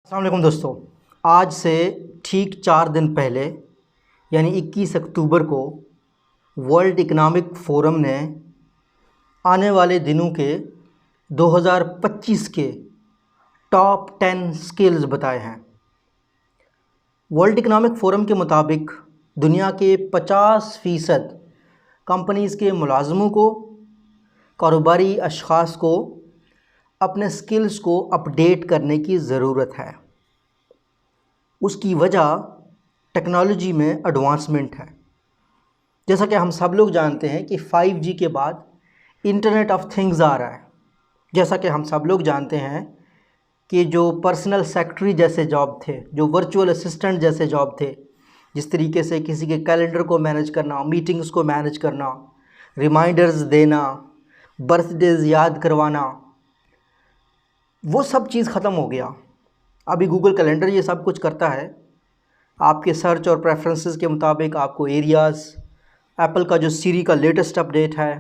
अस्सलाम वालेकुम दोस्तों। आज से ठीक 4 दिन पहले यानी 21 अक्टूबर को वर्ल्ड इकनॉमिक फोरम ने आने वाले दिनों के 2025 के टॉप 10 स्किल्स बताए हैं। वर्ल्ड इकनॉमिक फोरम के मुताबिक दुनिया के 50% कंपनीज़ के मुलाजमों को, कारोबारी अशख़ास को अपने स्किल्स को अपडेट करने की ज़रूरत है। उसकी वजह टेक्नोलॉजी में एडवांसमेंट है। जैसा कि हम सब लोग जानते हैं कि 5G के बाद इंटरनेट ऑफ थिंग्स आ रहा है। जैसा कि हम सब लोग जानते हैं कि जो पर्सनल सेक्रेटरी जैसे जॉब थे, जो वर्चुअल असिस्टेंट जैसे जॉब थे, जिस तरीके से किसी के कैलेंडर को मैनेज करना, मीटिंग्स को मैनेज करना, रिमाइंडर्स देना, बर्थडेज याद करवाना, वो सब चीज़ ख़त्म हो गया। अभी गूगल कैलेंडर ये सब कुछ करता है। आपके सर्च और प्रेफरेंसेस के मुताबिक आपको एरियाज़, एप्पल का जो सीरी का लेटेस्ट अपडेट है,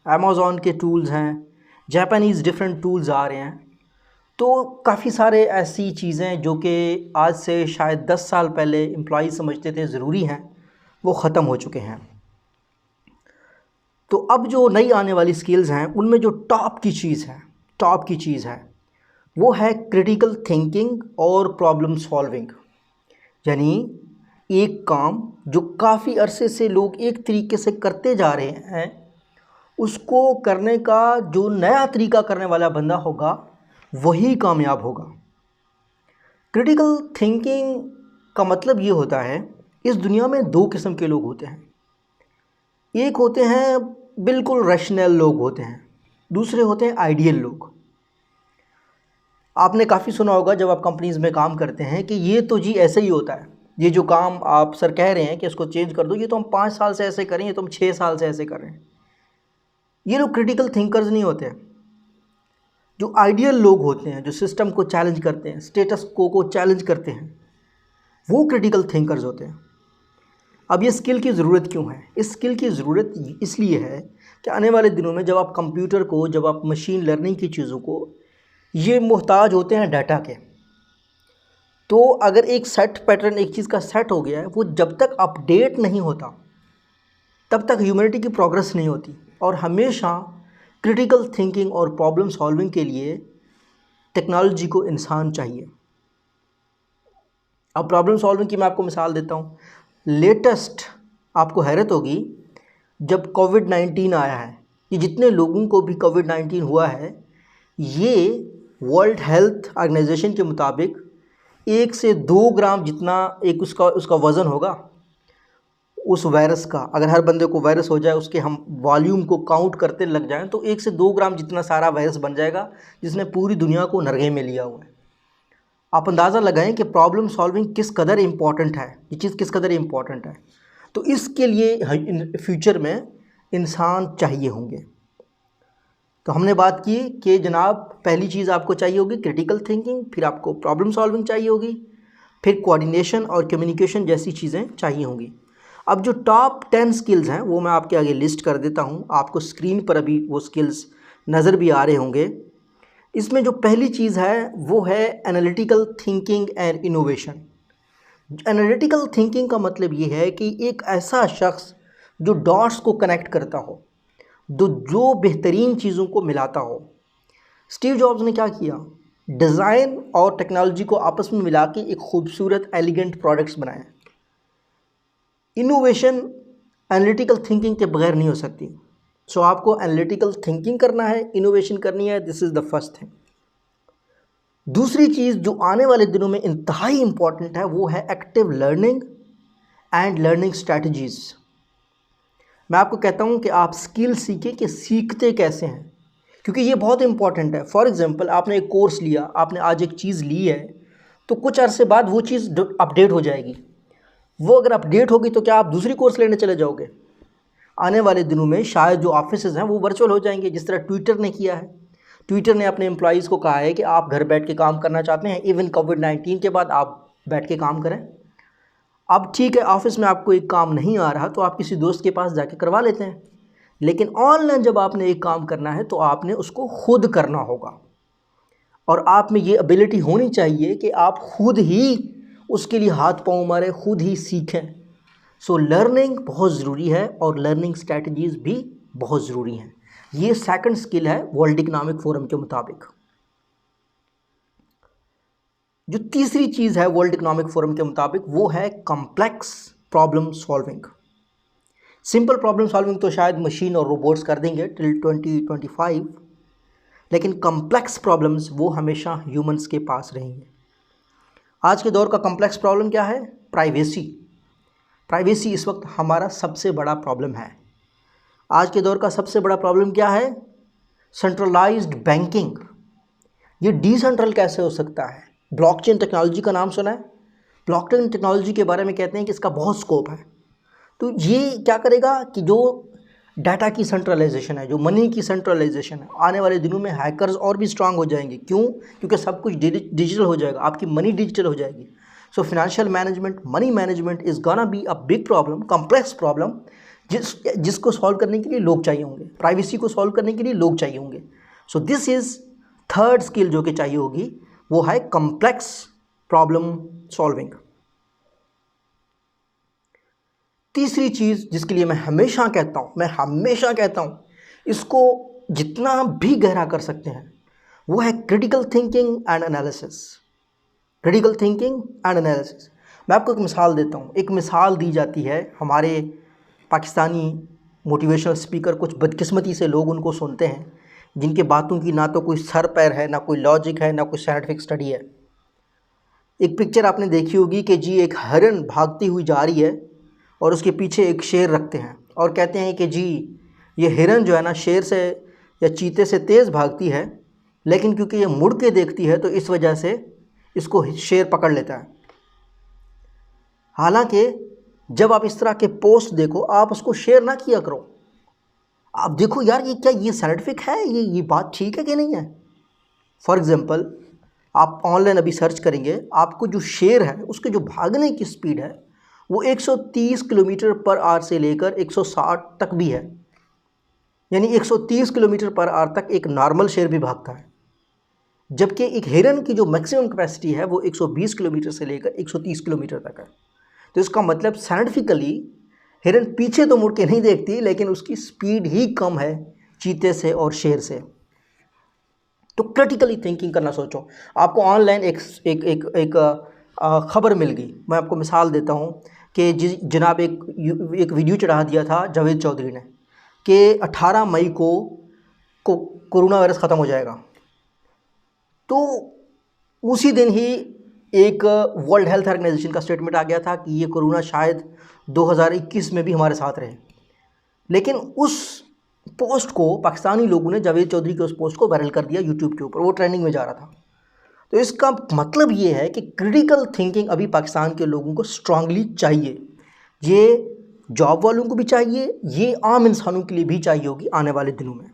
अमेज़ॉन के टूल्स हैं, जापानीज़ डिफरेंट टूल्स आ रहे हैं। तो काफ़ी सारे ऐसी चीज़ें जो कि आज से शायद 10 साल पहले एम्प्लॉई समझते थे ज़रूरी हैं, वो ख़त्म हो चुके हैं। तो अब जो नई आने वाली स्किल्स हैं उनमें जो टॉप की चीज़ है वो है क्रिटिकल थिंकिंग और प्रॉब्लम सॉल्विंग। यानी एक काम जो काफ़ी अरसे से लोग एक तरीके से करते जा रहे हैं, उसको करने का जो नया तरीका करने वाला बंदा होगा वही कामयाब होगा। क्रिटिकल थिंकिंग का मतलब ये होता है, इस दुनिया में 2 किस्म के लोग होते हैं। एक होते हैं बिल्कुल रैशनल लोग होते हैं, दूसरे होते हैं आइडियल लोग। आपने काफ़ी सुना होगा जब आप कंपनीज़ में काम करते हैं कि ये तो जी ऐसे ही होता है, ये जो काम आप सर कह रहे हैं कि इसको चेंज कर दो, ये तो हम 5 साल से ऐसे करें, ये तो हम 6 साल से ऐसे कर रहे हैं। ये लोग क्रिटिकल थिंकर्स नहीं होते। जो आइडियल लोग होते हैं, जो सिस्टम को चैलेंज करते हैं, स्टेटस को चैलेंज करते हैं, वो क्रिटिकल थिंकर्स होते हैं। अब ये स्किल की ज़रूरत क्यों है? इस स्किल की ज़रूरत इसलिए है कि आने वाले दिनों में जब आप कंप्यूटर को, जब आप मशीन लर्निंग की चीज़ों को, ये मोहताज होते हैं डाटा के। तो अगर एक सेट पैटर्न, एक चीज़ का सेट हो गया है, वो जब तक अपडेट नहीं होता तब तक ह्यूमैनिटी की प्रोग्रेस नहीं होती। और हमेशा क्रिटिकल थिंकिंग और प्रॉब्लम सॉल्विंग के लिए टेक्नोलॉजी को इंसान चाहिए। अब प्रॉब्लम सॉल्विंग की मैं आपको मिसाल देता हूँ। लेटेस्ट, आपको हैरत होगी, जब कोविड-19 आया है, ये जितने लोगों को भी कोविड-19 हुआ है, ये वर्ल्ड हेल्थ ऑर्गेनाइजेशन के मुताबिक 1 से 2 ग्राम जितना एक उसका वज़न होगा उस वायरस का। अगर हर बंदे को वायरस हो जाए, उसके हम वॉल्यूम को काउंट करते लग जाएं, तो 1 से 2 ग्राम जितना सारा वायरस बन जाएगा, जिसने पूरी दुनिया को नरगे में लिया हुआ है। आप अंदाज़ा लगाएं कि प्रॉब्लम सॉल्विंग किस कदर इम्पॉर्टेंट है, ये चीज़ किस कदर इम्पॉर्टेंट है। तो इसके लिए फ्यूचर में इंसान चाहिए होंगे। तो हमने बात की कि जनाब पहली चीज़ आपको चाहिए होगी क्रिटिकल थिंकिंग, फिर आपको प्रॉब्लम सॉल्विंग चाहिए होगी, फिर कोऑर्डिनेशन और कम्युनिकेशन जैसी चीज़ें चाहिए होंगी। अब जो टॉप 10 स्किल्स हैं वो मैं आपके आगे लिस्ट कर देता हूँ। आपको स्क्रीन पर अभी वो स्किल्स नज़र भी आ रहे होंगे। इसमें जो पहली चीज़ है वो है analytical thinking and innovation. Analytical thinking का मतलब ये है कि एक ऐसा शख्स जो डॉट्स को कनेक्ट करता हो, जो बेहतरीन चीज़ों को मिलाता हो। स्टीव जॉब्स ने क्या किया? डिज़ाइन और टेक्नोलॉजी को आपस में मिला के एक खूबसूरत एलिगेंट प्रोडक्ट्स बनाए। इनोवेशन एनालिटिकल थिंकिंग के बगैर नहीं हो सकती। सो आपको एनालिटिकल थिंकिंग करना है, इनोवेशन करनी है, this is the first thing. दूसरी चीज़ जो आने वाले दिनों में इंतहाई इम्पॉर्टेंट है वो है active learning and learning strategies. मैं आपको कहता हूँ कि आप स्किल सीखें कि सीखते कैसे हैं, क्योंकि ये बहुत इंपॉर्टेंट है। फॉर एग्जांपल, आपने एक कोर्स लिया, आपने आज एक चीज़ ली है, तो कुछ अरसे बाद वो चीज़ अपडेट हो जाएगी। वो अगर अपडेट होगी तो क्या आप दूसरी कोर्स लेने चले जाओगे? आने वाले दिनों में शायद जो ऑफिसेज हैं वो वर्चुअल हो जाएंगे, जिस तरह ट्विटर ने किया है। ट्विटर ने अपने एम्प्लॉयज़ को कहा है कि आप घर बैठ के काम करना चाहते हैं, इवन कोविड-19 के बाद आप बैठ के काम करें। अब ठीक है, ऑफिस में आपको एक काम नहीं आ रहा तो आप किसी दोस्त के पास जाके करवा लेते हैं, लेकिन ऑनलाइन जब आपने एक काम करना है तो आपने उसको खुद करना होगा। और आप में ये एबिलिटी होनी चाहिए कि आप खुद ही उसके लिए हाथ पाँव मारें, खुद ही सीखें। सो लर्निंग बहुत ज़रूरी है और लर्निंग स्ट्रैटेजीज़ भी बहुत ज़रूरी हैं। ये सेकंड स्किल है वर्ल्ड इकोनॉमिक फोरम के मुताबिक। जो तीसरी चीज़ है वर्ल्ड इकोनॉमिक फोरम के मुताबिक वो है complex problem solving. Simple problem solving तो शायद मशीन और रोबोट्स कर देंगे टिल 2025, लेकिन कॉम्प्लेक्स प्रॉब्लम्स वो हमेशा ह्यूमंस के पास रहेंगे। आज के दौर का कॉम्प्लेक्स प्रॉब्लम क्या है? प्राइवेसी। प्राइवेसी इस वक्त हमारा सबसे बड़ा प्रॉब्लम है। आज के दौर का सबसे बड़ा प्रॉब्लम क्या है? Centralised banking. ये डिसेंट्रल कैसे हो सकता है? ब्लॉकचेन टेक्नोलॉजी का नाम सुना है? ब्लॉकचेन टेक्नोलॉजी के बारे में कहते हैं कि इसका बहुत स्कोप है। तो ये क्या करेगा कि जो डाटा की सेंट्रलाइजेशन है, जो मनी की सेंट्रलाइजेशन है, आने वाले दिनों में हैकर्स और भी स्ट्रांग हो जाएंगे। क्यों? क्योंकि सब कुछ डिजिटल हो जाएगा, आपकी मनी डिजिटल हो जाएगी। So financial management, money management is gonna be a big problem, complex problem, जिसको सॉल्व करने के लिए लोग चाहिए होंगे। प्राइवेसी को सॉल्व करने के लिए लोग चाहिए होंगे। So this is third skill जो कि चाहिए होगी, वो है कॉम्प्लेक्स प्रॉब्लम सॉल्विंग। तीसरी चीज़ जिसके लिए मैं हमेशा कहता हूँ इसको जितना भी गहरा कर सकते हैं, वो है critical thinking and analysis. Critical thinking and analysis. मैं आपको एक मिसाल देता हूँ। एक मिसाल दी जाती है, हमारे पाकिस्तानी मोटिवेशनल स्पीकर कुछ बदकिस्मती से लोग उनको सुनते हैं, जिनके बातों की ना तो कोई सर पैर है, ना कोई लॉजिक है, ना कोई साइंटिफिक स्टडी है। एक पिक्चर आपने देखी होगी कि जी एक हिरन भागती हुई जा रही है और उसके पीछे एक शेर रखते हैं और कहते हैं कि जी ये हिरन जो है ना शेर से या चीते से तेज़ भागती है, लेकिन क्योंकि ये मुड़ के देखती है तो इस वजह से इसको शेर पकड़ लेता है। हालांकि जब आप इस तरह के पोस्ट देखो, आप उसको शेयर ना किया करो। आप देखो यार ये क्या, ये साइंटिफिक है, ये बात ठीक है कि नहीं है। फॉर एग्ज़ाम्पल आप ऑनलाइन अभी सर्च करेंगे, आपको जो शेर है उसके जो भागने की स्पीड है वो 130 किलोमीटर पर आवर से लेकर 160 तक भी है। यानी 130 किलोमीटर पर आवर तक एक नॉर्मल शेर भी भागता है, जबकि एक हिरन की जो मैक्सिमम कैपेसिटी है वो 120 किलोमीटर से लेकर 130 किलोमीटर तक है। तो इसका मतलब साइंटिफिकली हिरन पीछे तो मुड़ के नहीं देखती, लेकिन उसकी स्पीड ही कम है चीते से और शेर से। तो क्रिटिकली थिंकिंग करना सोचो। आपको ऑनलाइन एक खबर मिल गई। मैं आपको मिसाल देता हूँ कि जनाब एक वीडियो चढ़ा दिया था जावेद चौधरी ने कि 18 मई को कोरोना वायरस ख़त्म हो जाएगा। तो उसी दिन ही एक वर्ल्ड हेल्थ ऑर्गेनाइजेशन का स्टेटमेंट आ गया था कि ये कोरोना शायद 2021 में भी हमारे साथ रहे। लेकिन उस पोस्ट को पाकिस्तानी लोगों ने, जावेद चौधरी के उस पोस्ट को वायरल कर दिया यूट्यूब के ऊपर, वो ट्रेंडिंग में जा रहा था। तो इसका मतलब ये है कि क्रिटिकल थिंकिंग अभी पाकिस्तान के लोगों को स्ट्रांगली चाहिए। ये जॉब वालों को भी चाहिए, ये आम इंसानों के लिए भी चाहिए होगी आने वाले दिनों में।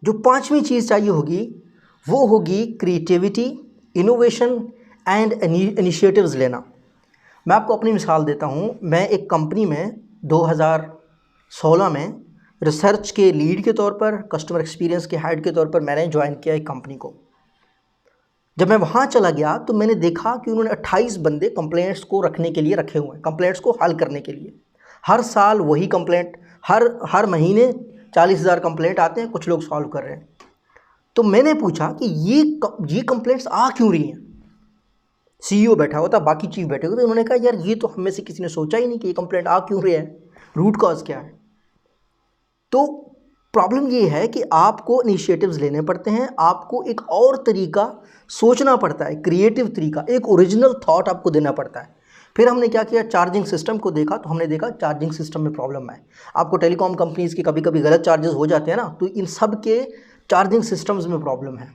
जो पांचवी चीज़ चाहिए होगी वो होगी क्रिएटिविटी, इनोवेशन एंड इनिशिएटिव्स लेना। मैं आपको अपनी मिसाल देता हूँ। मैं एक कंपनी में 2016 में रिसर्च के लीड के तौर पर, कस्टमर एक्सपीरियंस के हेड के तौर पर मैंने ज्वाइन किया एक कंपनी को। जब मैं वहाँ चला गया तो मैंने देखा कि उन्होंने 28 बंदे कंप्लेंट्स को रखने के लिए रखे हुए हैं, कंप्लेंट्स को हल करने के लिए। हर साल वही कंप्लेंट, हर महीने 40,000 कंप्लेंट आते हैं, कुछ लोग सॉल्व कर रहे हैं। तो मैंने पूछा कि ये कंप्लेंट्स आ क्यों रही हैं। CEO बैठा हुआ था, बाकी चीफ बैठे हुए थे। उन्होंने कहा यार ये तो हम में से किसी ने सोचा ही नहीं कि ये कंप्लेंट आ क्यों रही है, रूट कॉज क्या है। तो प्रॉब्लम ये है कि आपको इनिशिएटिव्स लेने पड़ते हैं, आपको एक और तरीका सोचना पड़ता है, क्रिएटिव तरीका, एक ओरिजिनल थॉट आपको देना पड़ता है। फिर हमने क्या किया, चार्जिंग सिस्टम को देखा तो हमने देखा चार्जिंग सिस्टम में प्रॉब्लम है। आपको टेलीकॉम कंपनीज़ के कभी कभी गलत चार्जेस हो जाते हैं ना, तो इन सब के चार्जिंग सिस्टम्स में प्रॉब्लम है।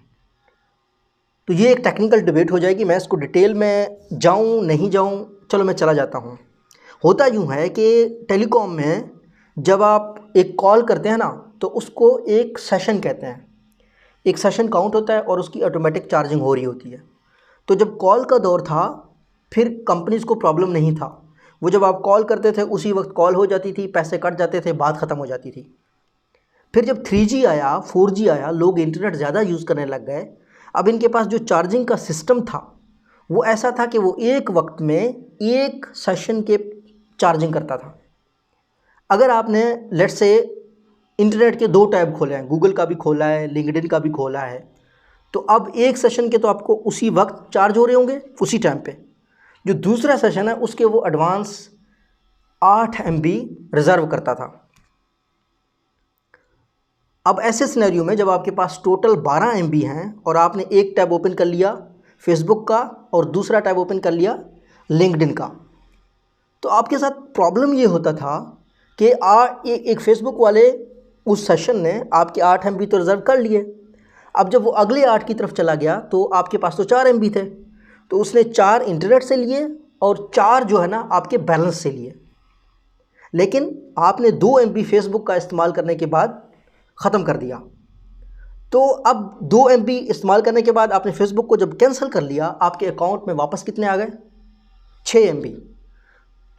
तो ये एक टेक्निकल डिबेट हो जाएगी, मैं इसको डिटेल में जाऊँ नहीं जाऊँ, चलो मैं चला जाता हूँ। होता यूँ है कि टेलीकॉम में जब आप एक कॉल करते हैं ना तो उसको एक सेशन कहते हैं, एक सेशन काउंट होता है और उसकी ऑटोमेटिक चार्जिंग हो रही होती है। तो जब कॉल का दौर था फिर कंपनीज़ को प्रॉब्लम नहीं था, वो जब आप कॉल करते थे उसी वक्त कॉल हो जाती थी, पैसे कट जाते थे, बात ख़त्म हो जाती थी। फिर जब 3G आया, 4G आया, लोग इंटरनेट ज़्यादा यूज़ करने लग गए। अब इनके पास जो चार्जिंग का सिस्टम था वो ऐसा था कि वो एक वक्त में एक सेशन के चार्जिंग करता था। अगर आपने लेट्स से इंटरनेट के 2 टैब खोले हैं, गूगल का भी खोला है, लिंक्डइन का भी खोला है, तो अब एक सेशन के तो आपको उसी वक्त चार्ज हो रहे होंगे उसी टाइम पे। जो दूसरा सेशन है उसके वो एडवांस 8 MB रिज़र्व करता था। अब ऐसे सिनेरियो में जब आपके पास टोटल 12 MB हैं और आपने एक टैब ओपन कर लिया फेसबुक का और दूसरा टैब ओपन कर लिया लिंक्डइन का, तो आपके साथ प्रॉब्लम ये होता था कि एक फेसबुक वाले उस सेशन ने आपके 8 MB तो रिज़र्व कर लिए। अब जब वो अगले 8 की तरफ चला गया तो आपके पास तो 4 MB थे, तो उसने 4 इंटरनेट से लिए और 4 जो है ना आपके बैलेंस से लिए। लेकिन आपने 2 MB फेसबुक का इस्तेमाल करने के बाद ख़त्म कर दिया। तो अब 2 MB इस्तेमाल करने के बाद आपने फेसबुक को जब कैंसिल कर लिया, आपके अकाउंट में वापस कितने आ गए? 6 MB।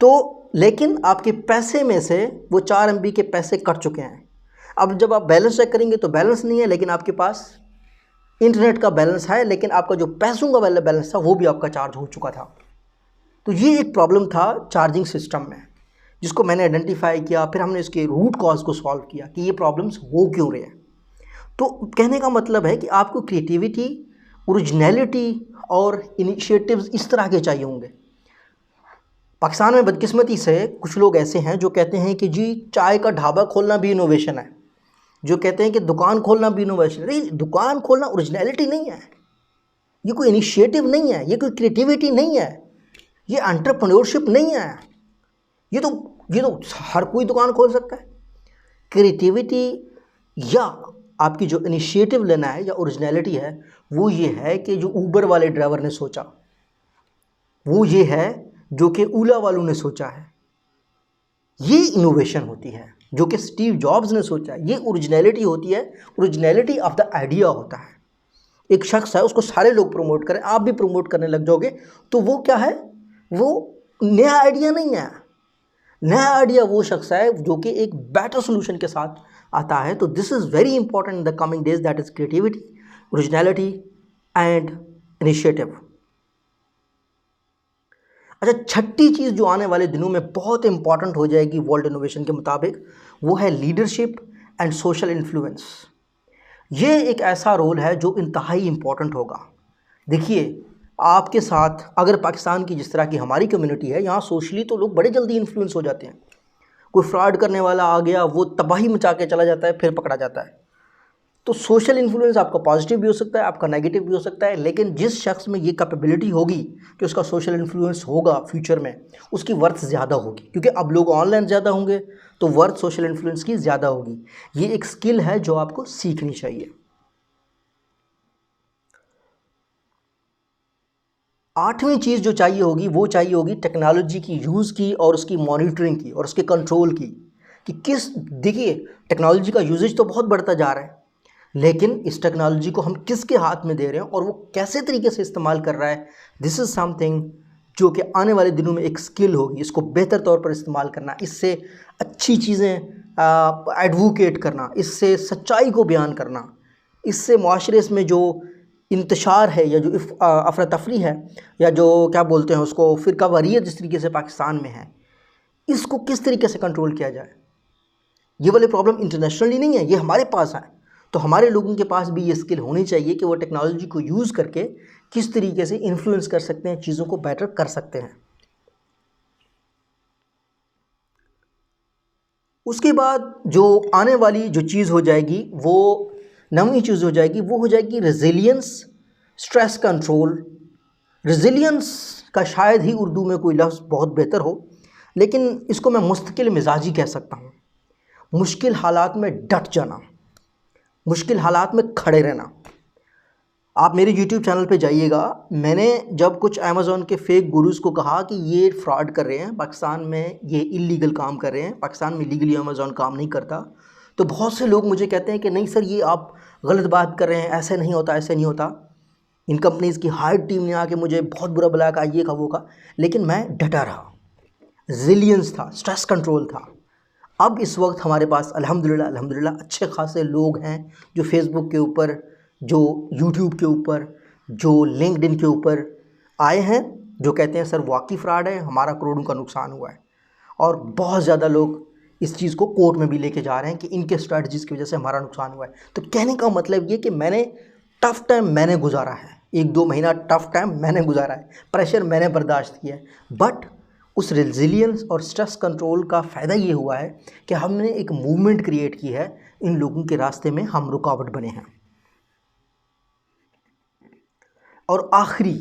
तो लेकिन आपके पैसे में से वो 4 MB के पैसे कट चुके हैं। अब जब आप बैलेंस चेक करेंगे तो बैलेंस नहीं है, लेकिन आपके पास इंटरनेट का बैलेंस है, लेकिन आपका जो पैसों का वाला बैलेंस था वो भी आपका चार्ज हो चुका था। तो ये एक प्रॉब्लम था चार्जिंग सिस्टम में, जिसको मैंने आइडेंटिफाई किया। फिर हमने इसके रूट कॉज को सॉल्व किया कि ये प्रॉब्लम्स हो क्यों रहे हैं। तो कहने का मतलब है कि आपको क्रिएटिविटी, ओरिजिनलिटी और इनिशिएटिव्स इस तरह के चाहिए होंगे। पाकिस्तान में बदकिस्मती से कुछ लोग ऐसे हैं जो कहते हैं कि जी चाय का ढाबा खोलना भी इनोवेशन है, जो कहते हैं कि दुकान खोलना भी इनोवेशन है। नहीं, दुकान खोलना ओरिजिनलिटी नहीं है, ये कोई इनिशिएटिव नहीं है, ये कोई क्रिएटिविटी नहीं है, ये एंटरप्रेन्योरशिप नहीं है। ये तो हर कोई दुकान खोल सकता है। क्रिएटिविटी या आपकी जो इनिशिएटिव लेना है या ओरिजिनलिटी है वो ये है कि जो ऊबर वाले ड्राइवर ने सोचा, वो ये है जो कि ओला वालों ने सोचा है। ये इनोवेशन होती है जो कि स्टीव जॉब्स ने सोचा है। ये ओरिजिनलिटी होती है, ओरिजिनलिटी ऑफ द आइडिया होता है। एक शख्स है, उसको सारे लोग प्रमोट करें, आप भी प्रमोट करने लग जाओगे, तो वो क्या है? वो नया आइडिया नहीं है। नया आइडिया वो शख्स है जो कि एक बेटर सोल्यूशन के साथ आता है। तो this is very important in the coming days, that is creativity, originality and initiative. अच्छा, छठी चीज़ जो आने वाले दिनों में बहुत इंपॉर्टेंट हो जाएगी वर्ल्ड इनोवेशन के मुताबिक, वो है लीडरशिप एंड सोशल इन्फ्लुएंस। ये एक ऐसा रोल है जो इंतहाई इम्पॉर्टेंट होगा। देखिए, आपके साथ अगर पाकिस्तान की जिस तरह की हमारी कम्युनिटी है, यहाँ सोशली तो लोग बड़े जल्दी इन्फ्लुएंस हो जाते हैं। कोई फ्रॉड करने वाला आ गया, वो तबाही मचा के चला जाता है, फिर पकड़ा जाता है। तो सोशल इन्फ्लुएंस आपका पॉजिटिव भी हो सकता है, आपका नेगेटिव भी हो सकता है, लेकिन जिस शख्स में ये कैपेबिलिटी होगी कि उसका सोशल इन्फ्लुएंस होगा फ्यूचर में, उसकी वर्थ ज़्यादा होगी। क्योंकि अब लोग ऑनलाइन ज़्यादा होंगे तो वर्थ सोशल इन्फ्लुएंस की ज़्यादा होगी। ये एक स्किल है जो आपको सीखनी चाहिए। 8वीं चीज़ जो चाहिए होगी वो चाहिए होगी टेक्नोलॉजी की यूज़ की और उसकी मॉनिटरिंग की और उसके कंट्रोल की। कि किस, देखिए टेक्नोलॉजी का यूजेज तो बहुत बढ़ता जा रहा है, लेकिन इस टेक्नोलॉजी को हम किसके हाथ में दे रहे हैं और वो कैसे तरीके से इस्तेमाल कर रहा है, दिस इज़ समथिंग जो कि आने वाले दिनों में एक स्किल होगी। इसको बेहतर तौर पर इस्तेमाल करना, इससे अच्छी चीज़ें एडवोकेट करना, इससे सच्चाई को बयान करना, इससे मुआशरे में जो इंतशार है या जो अफरा तफरी है या जो क्या बोलते हैं उसको फ़िरका वारियत जिस तरीके से पाकिस्तान में है, इसको किस तरीके से कंट्रोल किया जाए। ये वाले प्रॉब्लम इंटरनेशनली नहीं है, ये हमारे पास है। तो हमारे लोगों के पास भी ये स्किल होनी चाहिए कि वो टेक्नोलॉजी को यूज़ करके किस तरीके से इन्फ्लुएंस कर सकते हैं, चीज़ों को बेटर कर सकते हैं। उसके बाद जो आने वाली जो चीज़ हो जाएगी, वो नवी चीज़ हो जाएगी, वो हो जाएगी रेजिलियंस, स्ट्रेस कंट्रोल। रेजिलियंस का शायद ही उर्दू में कोई लफ्ज़ बहुत बेहतर हो, लेकिन इसको मैं मुस्तकिल मिजाजी कह सकता हूँ। मुश्किल हालात में डट जाना, मुश्किल हालात में खड़े रहना। आप मेरे YouTube चैनल पे जाइएगा, मैंने जब कुछ अमेज़ॉन के फेक गुरुज़ को कहा कि ये फ्रॉड कर रहे हैं, पाकिस्तान में ये इलीगल काम कर रहे हैं, पाकिस्तान में लीगली अमेज़ॉन काम नहीं करता, तो बहुत से लोग मुझे कहते हैं कि नहीं सर ये आप गलत बात कर रहे हैं, ऐसे नहीं होता, ऐसे नहीं होता। इन कंपनीज़ की हार्ड टीम ने आके मुझे बहुत बुरा भला कहा, ये कहा वो कहा, लेकिन मैं डटा रहा। रेजिलियंस था, स्ट्रेस कंट्रोल था। अब इस वक्त हमारे पास अल्हम्दुलिल्लाह अच्छे खासे लोग हैं जो फेसबुक के ऊपर, जो यूट्यूब के ऊपर, जो लिंक्डइन के ऊपर आए हैं, जो कहते हैं सर वाकई फ्रॉड है, हमारा करोड़ों का नुकसान हुआ है। और बहुत ज़्यादा लोग इस चीज़ को कोर्ट में भी लेके जा रहे हैं कि इनके स्ट्रैटेजीज़ की वजह से हमारा नुकसान हुआ है। तो कहने का मतलब ये कि टफ़ टाइम मैंने गुजारा है, 1-2 महीना टफ़ टाइम मैंने गुजारा है, प्रेशर मैंने बर्दाश्त किया है, बट उस रेजिलियंस और स्ट्रेस कंट्रोल का फ़ायदा ये हुआ है कि हमने एक मूवमेंट क्रिएट की है, इन लोगों के रास्ते में हम रुकावट बने हैं। और आखिरी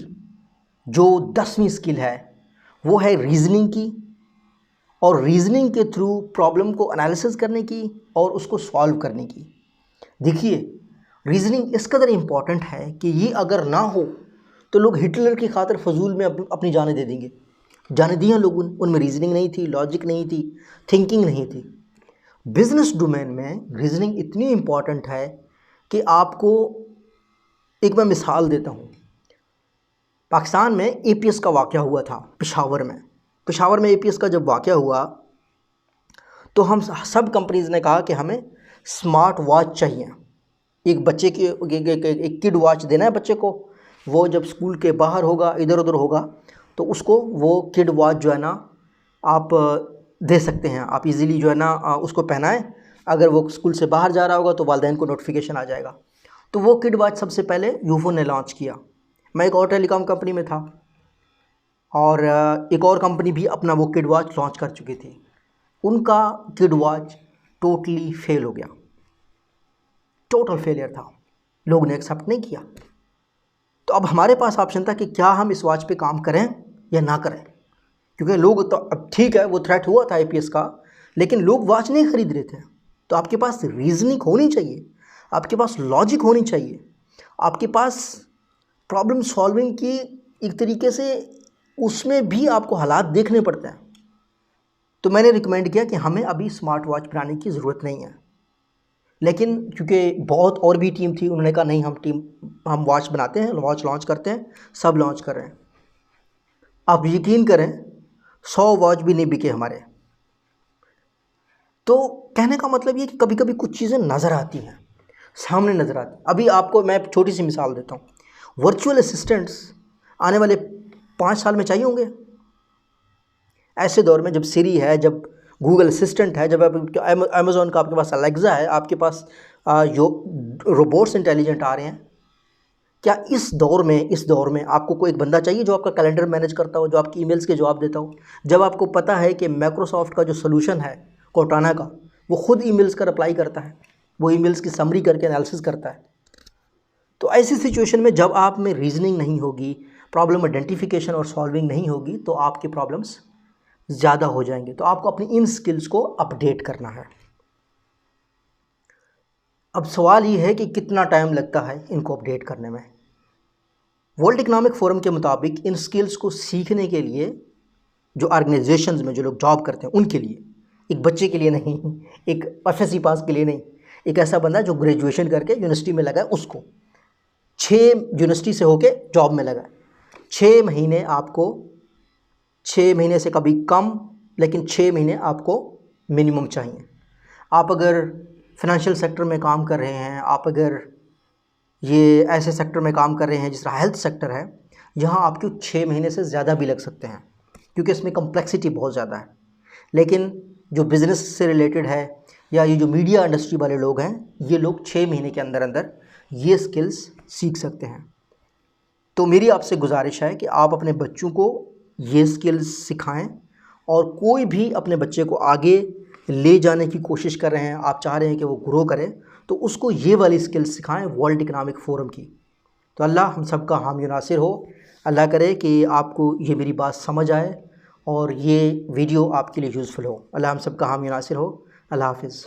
जो 10वीं स्किल है वो है रीज़निंग की, और रीज़निंग के थ्रू प्रॉब्लम को एनालिसिस करने की और उसको सॉल्व करने की। देखिए, रीज़निंग इस कदर इम्पॉर्टेंट है कि ये अगर ना हो तो लोग हिटलर की खातिर फजूल में अपनी जानें दे देंगे। जाने दी हैं लोगों, उनमें रीज़निंग नहीं थी, लॉजिक नहीं थी, थिंकिंग नहीं थी। बिज़नेस डोमेन में रीज़निंग इतनी इम्पॉर्टेंट है कि आपको एक मैं मिसाल देता हूँ। पाकिस्तान में एपीएस का वाक़या हुआ था पेशावर में एपीएस का जब वाक़या हुआ तो हम सब कंपनीज़ ने कहा कि हमें स्मार्ट वॉच चाहिए। एक बच्चे की एक किड वॉच देना है बच्चे को, वो जब स्कूल के बाहर होगा, इधर उधर होगा, तो उसको वो किड वॉच जो है ना आप दे सकते हैं। आप इजीली जो है ना उसको पहनाएं। अगर वो स्कूल से बाहर जा रहा होगा तो वालिदैन को नोटिफिकेशन आ जाएगा। तो वो किड वॉच सबसे पहले यूफो ने लॉन्च किया। मैं एक और टेलीकॉम कंपनी में था और एक और कंपनी भी अपना वो किड वॉच लॉन्च कर चुकी थी। उनका किड वॉच टोटली फेल हो गया, टोटल फेलियर था, लोग ने एक्सेप्ट नहीं किया। तो अब हमारे पास ऑप्शन था कि क्या हम इस वॉच पे काम करें या ना करें, क्योंकि लोग तो अब ठीक है वो थ्रेट हुआ था आईपीएस का, लेकिन लोग वॉच नहीं खरीद रहे थे। तो आपके पास रीजनिंग होनी चाहिए, आपके पास लॉजिक होनी चाहिए, आपके पास प्रॉब्लम सॉल्विंग की एक तरीके से उसमें भी आपको हालात देखने पड़ते हैं। तो मैंने रिकमेंड किया कि हमें अभी स्मार्ट वॉच बनाने की ज़रूरत नहीं है, लेकिन क्योंकि बहुत और भी टीम थी, उन्होंने कहा नहीं हम वॉच बनाते हैं, वॉच लॉन्च करते हैं, सब लॉन्च कर रहे हैं। आप यकीन करें 100 वॉच भी नहीं बिके हमारे। तो कहने का मतलब ये कि कभी कभी कुछ चीज़ें नज़र आती हैं, सामने नज़र आती। अभी आपको मैं छोटी सी मिसाल देता हूँ। वर्चुअल असिस्टेंट्स आने वाले 5 साल में चाहिए होंगे। ऐसे दौर में जब सिरी है, जब गूगल असिस्टेंट है, जब अमेज़ॉन का आपके पास अलेक्सा है, आपके पास जो रोबोट्स इंटेलिजेंट आ रहे हैं, क्या इस दौर में आपको कोई एक बंदा चाहिए जो आपका कैलेंडर मैनेज करता हो, जो आपकी ईमेल्स के जवाब देता हो? जब आपको पता है कि माइक्रोसॉफ्ट का जो सोल्यूशन है कोर्टाना का, वो खुद ईमेल्स का रिप्लाई करता है, वो ईमेल्स की समरी करके एनालिसिस करता है। तो ऐसी सिचुएशन में जब आप में रीजनिंग नहीं होगी, प्रॉब्लम आइडेंटिफिकेशन और सॉल्विंग नहीं होगी, तो आपकी प्रॉब्लम्स ज़्यादा हो जाएंगे। तो आपको अपनी इन स्किल्स को अपडेट करना है। अब सवाल ये है कि कितना टाइम लगता है इनको अपडेट करने में। वर्ल्ड इकोनॉमिक फोरम के मुताबिक इन स्किल्स को सीखने के लिए जो ऑर्गेनाइजेशंस में जो लोग जॉब करते हैं उनके लिए, एक बच्चे के लिए नहीं, एक एफएससी पास के लिए नहीं, एक ऐसा बंदा जो ग्रेजुएशन करके यूनिवर्सिटी में लगा है उसको 6 यूनिवर्सिटी से होके जॉब में लगा है, 6 महीने आपको, 6 महीने से कभी कम, लेकिन 6 महीने आपको मिनिमम चाहिए। आप अगर फाइनेंशियल सेक्टर में काम कर रहे हैं, आप अगर ये ऐसे सेक्टर में काम कर रहे हैं जिस तरह हेल्थ सेक्टर है, यहाँ आपको 6 महीने से ज़्यादा भी लग सकते हैं, क्योंकि इसमें कम्प्लेक्सिटी बहुत ज़्यादा है। लेकिन जो बिज़नेस से रिलेटेड है या ये जो मीडिया इंडस्ट्री वाले लोग हैं, ये लोग 6 महीने के अंदर अंदर ये स्किल्स सीख सकते हैं। तो मेरी आपसे गुजारिश है कि आप अपने बच्चों को ये स्किल्स सिखाएं, और कोई भी अपने बच्चे को आगे ले जाने की कोशिश कर रहे हैं, आप चाह रहे हैं कि वो ग्रो करें, तो उसको ये वाली स्किल्स सिखाएं वर्ल्ड इकोनॉमिक फोरम की। तो अल्लाह हम सब का हामी नासिर हो। अल्लाह करे कि आपको ये मेरी बात समझ आए और ये वीडियो आपके लिए यूज़फुल हो। अल्लाह हम सब का हामी नासिर हो। अल्लाह हाफिज़।